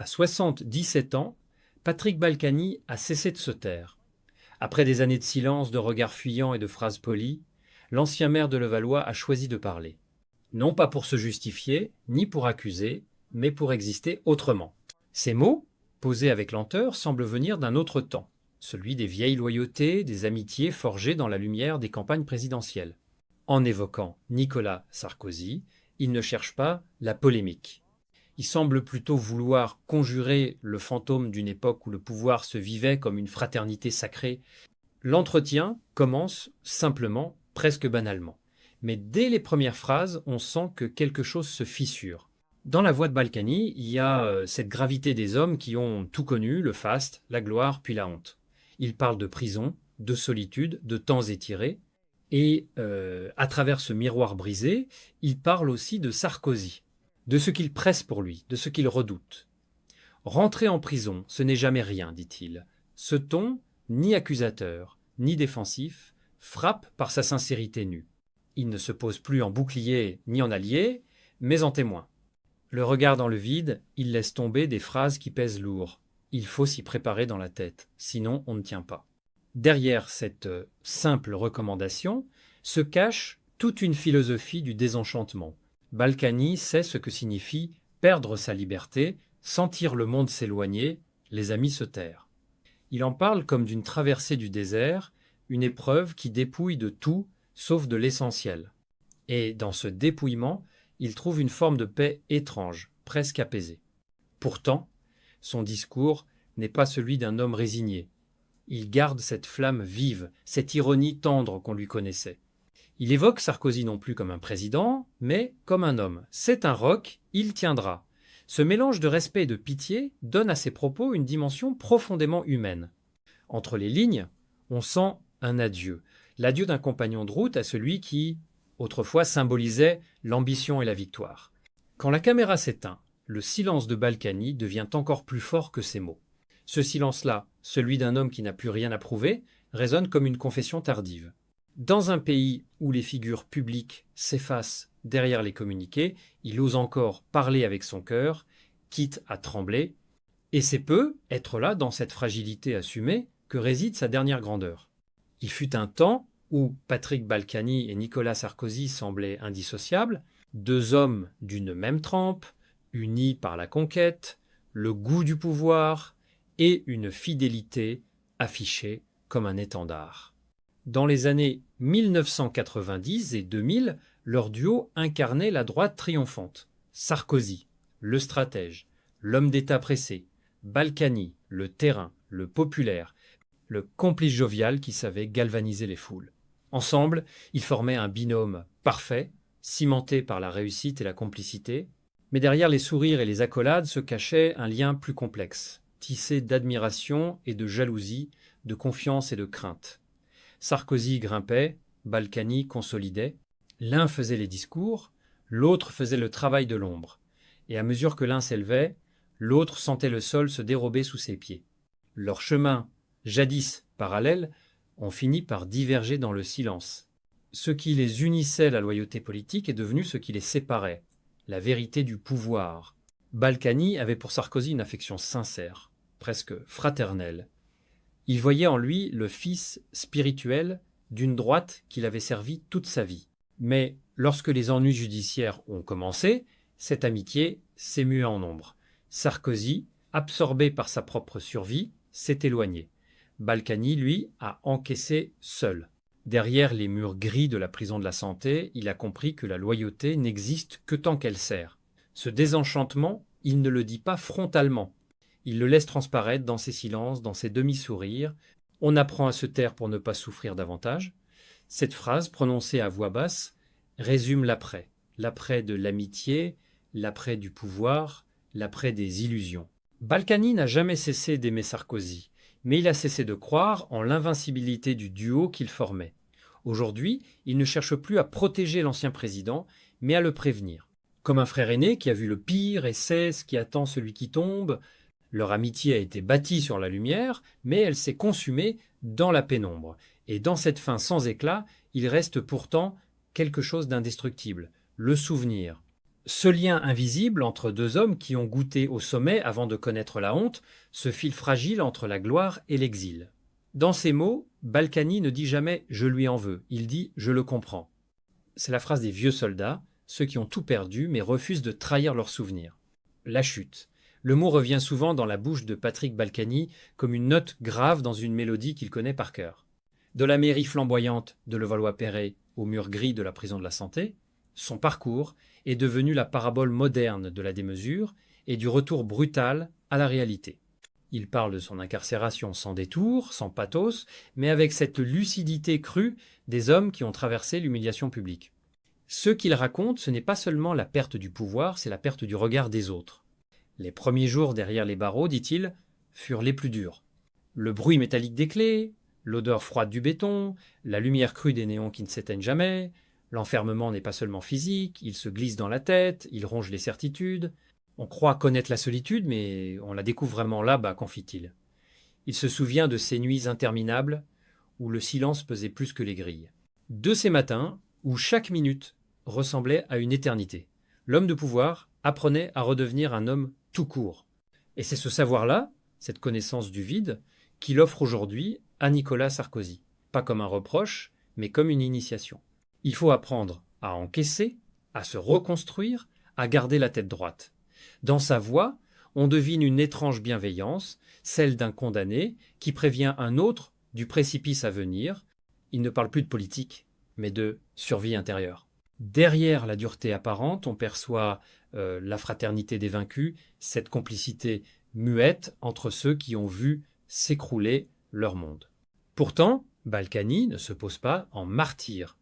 À 77 ans, Patrick Balkany a cessé de se taire. Après des années de silence, de regards fuyants et de phrases polies, l'ancien maire de Levallois a choisi de parler. Non pas pour se justifier, ni pour accuser, mais pour exister autrement. Ces mots, posés avec lenteur, semblent venir d'un autre temps, celui des vieilles loyautés, des amitiés forgées dans la lumière des campagnes présidentielles. En évoquant Nicolas Sarkozy, il ne cherche pas la polémique. Il semble plutôt vouloir conjurer le fantôme d'une époque où le pouvoir se vivait comme une fraternité sacrée. L'entretien commence simplement, presque banalement. Mais dès les premières phrases, on sent que quelque chose se fissure. Dans la voix de Balkany, il y a cette gravité des hommes qui ont tout connu, le faste, la gloire, puis la honte. Il parle de prison, de solitude, de temps étirés. Et à travers ce miroir brisé, il parle aussi de Sarkozy, de ce qu'il presse pour lui, de ce qu'il redoute. Rentrer en prison, ce n'est jamais rien, dit-il. Ce ton, ni accusateur, ni défensif, frappe par sa sincérité nue. Il ne se pose plus en bouclier ni en allié, mais en témoin. Le regard dans le vide, il laisse tomber des phrases qui pèsent lourd. Il faut s'y préparer dans la tête, sinon on ne tient pas. Derrière cette simple recommandation se cache toute une philosophie du désenchantement. Balkany sait ce que signifie perdre sa liberté, sentir le monde s'éloigner, les amis se taire. Il en parle comme d'une traversée du désert, une épreuve qui dépouille de tout sauf de l'essentiel. Et dans ce dépouillement, il trouve une forme de paix étrange, presque apaisée. Pourtant, son discours n'est pas celui d'un homme résigné. Il garde cette flamme vive, cette ironie tendre qu'on lui connaissait. Il évoque Sarkozy non plus comme un président, mais comme un homme. C'est un roc, il tiendra. Ce mélange de respect et de pitié donne à ses propos une dimension profondément humaine. Entre les lignes, on sent un adieu. L'adieu d'un compagnon de route à celui qui, autrefois, symbolisait l'ambition et la victoire. Quand la caméra s'éteint, le silence de Balkany devient encore plus fort que ses mots. Ce silence-là, celui d'un homme qui n'a plus rien à prouver, résonne comme une confession tardive. Dans un pays où les figures publiques s'effacent derrière les communiqués, il ose encore parler avec son cœur, quitte à trembler, et c'est peu être là dans cette fragilité assumée que réside sa dernière grandeur. Il fut un temps où Patrick Balkany et Nicolas Sarkozy semblaient indissociables, deux hommes d'une même trempe, unis par la conquête, le goût du pouvoir et une fidélité affichée comme un étendard. Dans les années 1990 et 2000, leur duo incarnait la droite triomphante. Sarkozy, le stratège, l'homme d'État pressé, Balkany, le terrain, le populaire, le complice jovial qui savait galvaniser les foules. Ensemble, ils formaient un binôme parfait, cimenté par la réussite et la complicité, mais derrière les sourires et les accolades se cachait un lien plus complexe, tissé d'admiration et de jalousie, de confiance et de crainte. Sarkozy grimpait, Balkany consolidait. L'un faisait les discours, l'autre faisait le travail de l'ombre. Et à mesure que l'un s'élevait, l'autre sentait le sol se dérober sous ses pieds. Leurs chemins, jadis parallèles, ont fini par diverger dans le silence. Ce qui les unissait, la loyauté politique, est devenu ce qui les séparait, la vérité du pouvoir. Balkany avait pour Sarkozy une affection sincère, presque fraternelle. Il voyait en lui le fils spirituel d'une droite qu'il avait servi toute sa vie. Mais lorsque les ennuis judiciaires ont commencé, cette amitié s'est muée en ombre. Sarkozy, absorbé par sa propre survie, s'est éloigné. Balkany, lui, a encaissé seul. Derrière les murs gris de la prison de la Santé, il a compris que la loyauté n'existe que tant qu'elle sert. Ce désenchantement, il ne le dit pas frontalement. Il le laisse transparaître dans ses silences, dans ses demi-sourires. On apprend à se taire pour ne pas souffrir davantage. Cette phrase, prononcée à voix basse, résume l'après. L'après de l'amitié, l'après du pouvoir, l'après des illusions. Balkany n'a jamais cessé d'aimer Sarkozy, mais il a cessé de croire en l'invincibilité du duo qu'il formait. Aujourd'hui, il ne cherche plus à protéger l'ancien président, mais à le prévenir. Comme un frère aîné qui a vu le pire et sait ce qui attend celui qui tombe, leur amitié a été bâtie sur la lumière, mais elle s'est consumée dans la pénombre. Et dans cette fin sans éclat, il reste pourtant quelque chose d'indestructible, le souvenir. Ce lien invisible entre deux hommes qui ont goûté au sommet avant de connaître la honte, ce fil fragile entre la gloire et l'exil. Dans ces mots, Balkany ne dit jamais « je lui en veux », il dit « je le comprends ». C'est la phrase des vieux soldats, ceux qui ont tout perdu mais refusent de trahir leurs souvenirs. La chute. Le mot revient souvent dans la bouche de Patrick Balkany comme une note grave dans une mélodie qu'il connaît par cœur. De la mairie flamboyante de Levallois-Perret au mur gris de la prison de la Santé, son parcours est devenu la parabole moderne de la démesure et du retour brutal à la réalité. Il parle de son incarcération sans détour, sans pathos, mais avec cette lucidité crue des hommes qui ont traversé l'humiliation publique. Ce qu'il raconte, ce n'est pas seulement la perte du pouvoir, c'est la perte du regard des autres. Les premiers jours derrière les barreaux, dit-il, furent les plus durs. Le bruit métallique des clés, l'odeur froide du béton, la lumière crue des néons qui ne s'éteignent jamais. L'enfermement n'est pas seulement physique, il se glisse dans la tête, il ronge les certitudes. On croit connaître la solitude, mais on la découvre vraiment là-bas, confie-t-il. Il se souvient de ces nuits interminables où le silence pesait plus que les grilles. De ces matins où chaque minute ressemblait à une éternité. L'homme de pouvoir apprenait à redevenir un homme tout court. Et c'est ce savoir-là, cette connaissance du vide, qu'il offre aujourd'hui à Nicolas Sarkozy. Pas comme un reproche, mais comme une initiation. Il faut apprendre à encaisser, à se reconstruire, à garder la tête droite. Dans sa voix, on devine une étrange bienveillance, celle d'un condamné qui prévient un autre du précipice à venir. Il ne parle plus de politique, mais de survie intérieure. Derrière la dureté apparente, on perçoit la fraternité des vaincus, cette complicité muette entre ceux qui ont vu s'écrouler leur monde. Pourtant, Balkany ne se pose pas en martyr.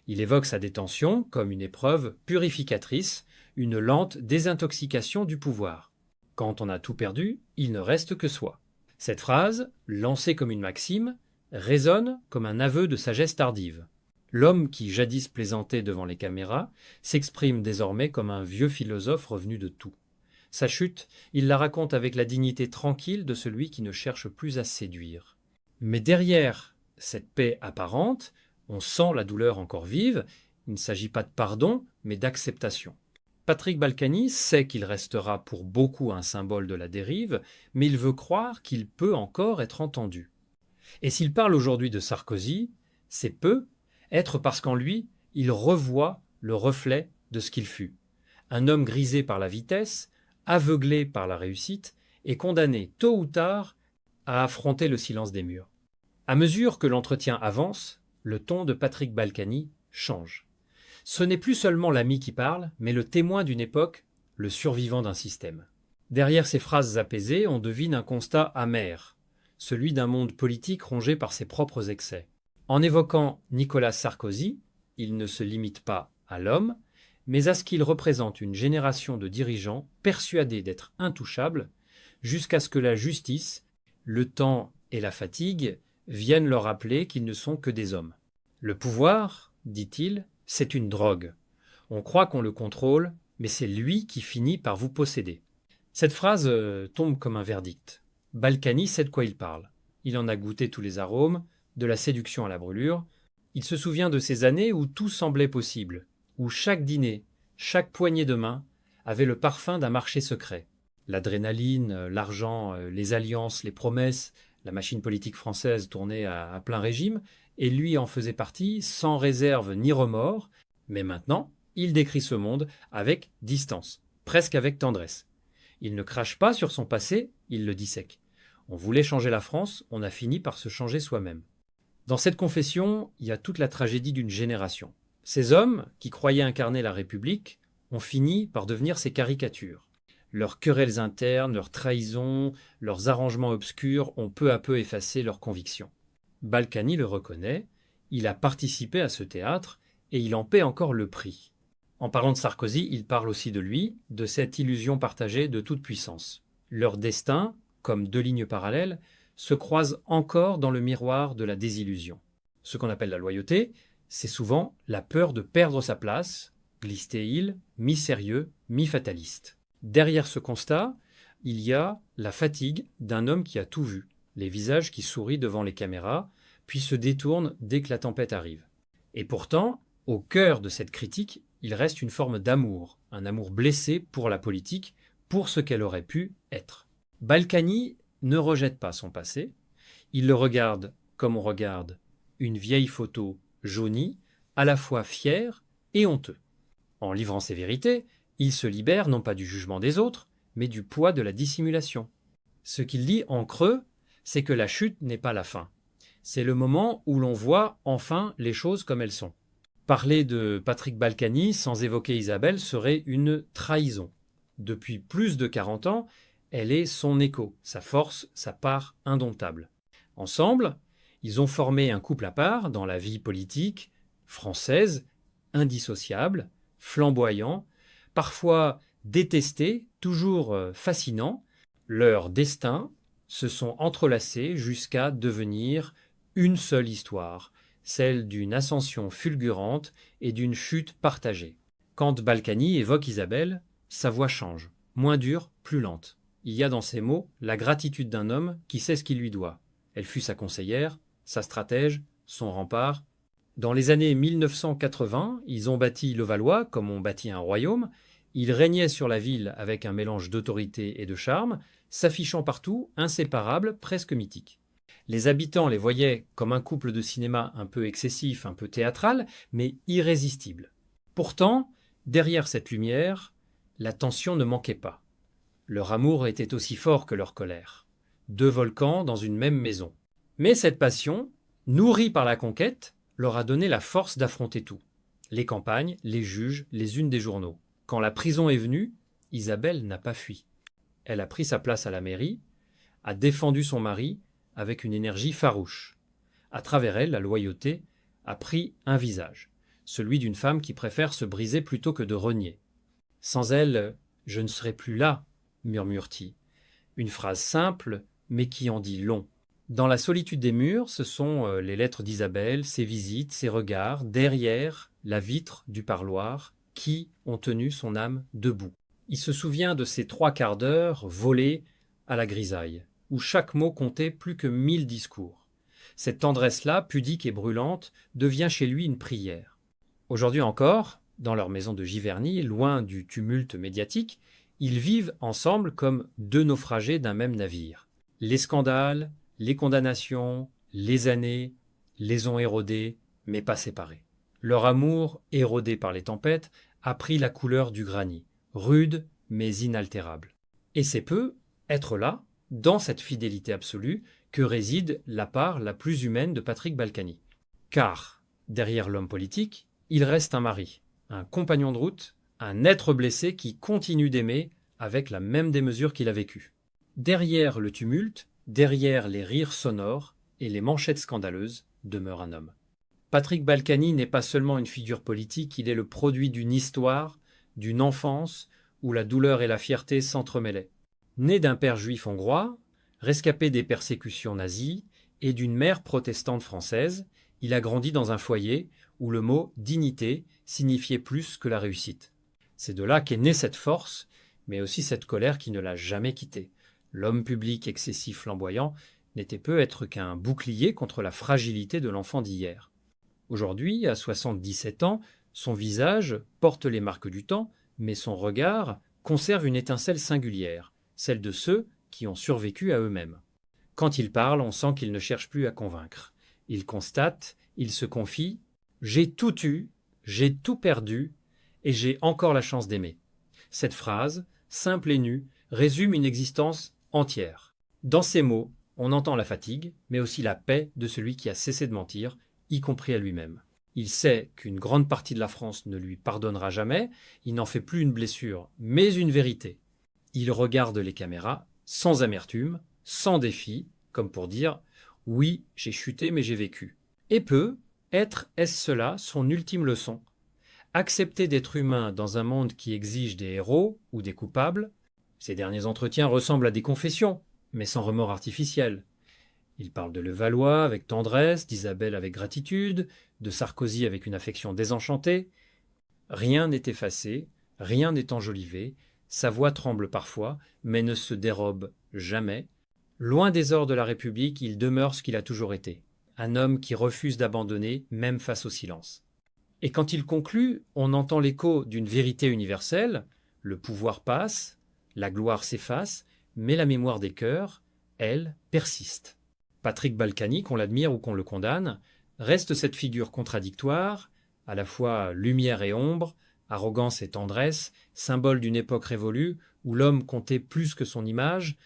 Il évoque sa détention comme une épreuve purificatrice, une lente désintoxication du pouvoir. Quand on a tout perdu, il ne reste que soi. Cette phrase, lancée comme une maxime, résonne comme un aveu de sagesse tardive. L'homme qui jadis plaisantait devant les caméras s'exprime désormais comme un vieux philosophe revenu de tout. Sa chute, il la raconte avec la dignité tranquille de celui qui ne cherche plus à séduire. Mais derrière cette paix apparente, on sent la douleur encore vive. Il ne s'agit pas de pardon, mais d'acceptation. Patrick Balkany sait qu'il restera pour beaucoup un symbole de la dérive, mais il veut croire qu'il peut encore être entendu. Et s'il parle aujourd'hui de Sarkozy, c'est peu être parce qu'en lui, il revoit le reflet de ce qu'il fut. Un homme grisé par la vitesse, aveuglé par la réussite, et condamné tôt ou tard à affronter le silence des murs. À mesure que l'entretien avance, le ton de Patrick Balkany change. Ce n'est plus seulement l'ami qui parle, mais le témoin d'une époque, le survivant d'un système. Derrière ces phrases apaisées, on devine un constat amer, celui d'un monde politique rongé par ses propres excès. En évoquant Nicolas Sarkozy, il ne se limite pas à l'homme, mais à ce qu'il représente une génération de dirigeants persuadés d'être intouchables, jusqu'à ce que la justice, le temps et la fatigue viennent leur rappeler qu'ils ne sont que des hommes. Le pouvoir, dit-il, c'est une drogue. On croit qu'on le contrôle, mais c'est lui qui finit par vous posséder. Cette phrase tombe comme un verdict. Balkany sait de quoi il parle. Il en a goûté tous les arômes, de la séduction à la brûlure. Il se souvient de ces années où tout semblait possible, où chaque dîner, chaque poignée de main avait le parfum d'un marché secret. L'adrénaline, l'argent, les alliances, les promesses, la machine politique française tournait à plein régime, et lui en faisait partie, sans réserve ni remords. Mais maintenant, il décrit ce monde avec distance, presque avec tendresse. Il ne crache pas sur son passé, il le dissèque. On voulait changer la France, on a fini par se changer soi-même. Dans cette confession, il y a toute la tragédie d'une génération. Ces hommes, qui croyaient incarner la République, ont fini par devenir ses caricatures. Leurs querelles internes, leurs trahisons, leurs arrangements obscurs ont peu à peu effacé leurs convictions. Balkany le reconnaît, il a participé à ce théâtre et il en paie encore le prix. En parlant de Sarkozy, il parle aussi de lui, de cette illusion partagée de toute puissance. Leur destin, comme deux lignes parallèles, se croisent encore dans le miroir de la désillusion. Ce qu'on appelle la loyauté, c'est souvent la peur de perdre sa place, glisse-t-il, mi-sérieux, mi-fataliste. Derrière ce constat, il y a la fatigue d'un homme qui a tout vu, les visages qui sourient devant les caméras, puis se détournent dès que la tempête arrive. Et pourtant, au cœur de cette critique, il reste une forme d'amour, un amour blessé pour la politique, pour ce qu'elle aurait pu être. Balkany ne rejette pas son passé, il le regarde comme on regarde une vieille photo jaunie, à la fois fier et honteux. En livrant ses vérités, il se libère non pas du jugement des autres, mais du poids de la dissimulation. Ce qu'il dit en creux, c'est que la chute n'est pas la fin. C'est le moment où l'on voit enfin les choses comme elles sont. Parler de Patrick Balkany sans évoquer Isabelle serait une trahison. Depuis plus de 40 ans, elle est son écho, sa force, sa part indomptable. Ensemble, ils ont formé un couple à part dans la vie politique française, indissociable, flamboyant, parfois détesté, toujours fascinant. Leurs destins se sont entrelacés jusqu'à devenir une seule histoire, celle d'une ascension fulgurante et d'une chute partagée. Quand Balkany évoque Isabelle, sa voix change, moins dure, plus lente. Il y a dans ces mots la gratitude d'un homme qui sait ce qu'il lui doit. Elle fut sa conseillère, sa stratège, son rempart. Dans les années 1980, ils ont bâti Levallois comme on bâtit un royaume. Ils régnaient sur la ville avec un mélange d'autorité et de charme, s'affichant partout, inséparables, presque mythiques. Les habitants les voyaient comme un couple de cinéma un peu excessif, un peu théâtral, mais irrésistible. Pourtant, derrière cette lumière, la tension ne manquait pas. Leur amour était aussi fort que leur colère. 2 volcans dans une même maison. Mais cette passion, nourrie par la conquête, leur a donné la force d'affronter tout. Les campagnes, les juges, les unes des journaux. Quand la prison est venue, Isabelle n'a pas fui. Elle a pris sa place à la mairie, a défendu son mari avec une énergie farouche. À travers elle, la loyauté a pris un visage, celui d'une femme qui préfère se briser plutôt que de renier. Sans elle, je ne serais plus là, murmure-t-il. Une phrase simple, mais qui en dit long. Dans la solitude des murs, ce sont les lettres d'Isabelle, ses visites, ses regards, derrière la vitre du parloir, qui ont tenu son âme debout. Il se souvient de ces 3 quarts d'heure volés à la grisaille, où chaque mot comptait plus que 1000 discours. Cette tendresse-là, pudique et brûlante, devient chez lui une prière. Aujourd'hui encore, dans leur maison de Giverny, loin du tumulte médiatique, ils vivent ensemble comme 2 naufragés d'un même navire. Les scandales, les condamnations, les années, les ont érodés, mais pas séparés. Leur amour, érodé par les tempêtes, a pris la couleur du granit, rude mais inaltérable. Et c'est peu être là, dans cette fidélité absolue, que réside la part la plus humaine de Patrick Balkany. Car, derrière l'homme politique, il reste un mari, un compagnon de route, un être blessé qui continue d'aimer avec la même démesure qu'il a vécue. Derrière le tumulte, derrière les rires sonores et les manchettes scandaleuses, demeure un homme. Patrick Balkany n'est pas seulement une figure politique, il est le produit d'une histoire, d'une enfance où la douleur et la fierté s'entremêlaient. Né d'un père juif hongrois, rescapé des persécutions nazies et d'une mère protestante française, il a grandi dans un foyer où le mot dignité signifiait plus que la réussite. C'est de là qu'est née cette force, mais aussi cette colère qui ne l'a jamais quitté. L'homme public excessif flamboyant n'était peu être qu'un bouclier contre la fragilité de l'enfant d'hier. Aujourd'hui, à 77 ans, son visage porte les marques du temps, mais son regard conserve une étincelle singulière, celle de ceux qui ont survécu à eux-mêmes. Quand il parle, on sent qu'il ne cherche plus à convaincre. Il constate, il se confie « J'ai tout eu, j'ai tout perdu, et j'ai encore la chance d'aimer ». Cette phrase, simple et nue, résume une existence entière. Dans ces mots, on entend la fatigue, mais aussi la paix de celui qui a cessé de mentir, y compris à lui-même. Il sait qu'une grande partie de la France ne lui pardonnera jamais, il n'en fait plus une blessure, mais une vérité. Il regarde les caméras, sans amertume, sans défi, comme pour dire « Oui, j'ai chuté, mais j'ai vécu ». Et est-ce cela son ultime leçon? Accepter d'être humain dans un monde qui exige des héros ou des coupables. Ces derniers entretiens ressemblent à des confessions, mais sans remords artificiels. Il parle de Levallois avec tendresse, d'Isabelle avec gratitude, de Sarkozy avec une affection désenchantée. Rien n'est effacé, rien n'est enjolivé, sa voix tremble parfois, mais ne se dérobe jamais. Loin des ors de la République, il demeure ce qu'il a toujours été, un homme qui refuse d'abandonner, même face au silence. Et quand il conclut, on entend l'écho d'une vérité universelle, le pouvoir passe, la gloire s'efface, mais la mémoire des cœurs, elle, persiste. Patrick Balkany, qu'on l'admire ou qu'on le condamne, reste cette figure contradictoire, à la fois lumière et ombre, arrogance et tendresse, symbole d'une époque révolue où l'homme comptait plus que son image,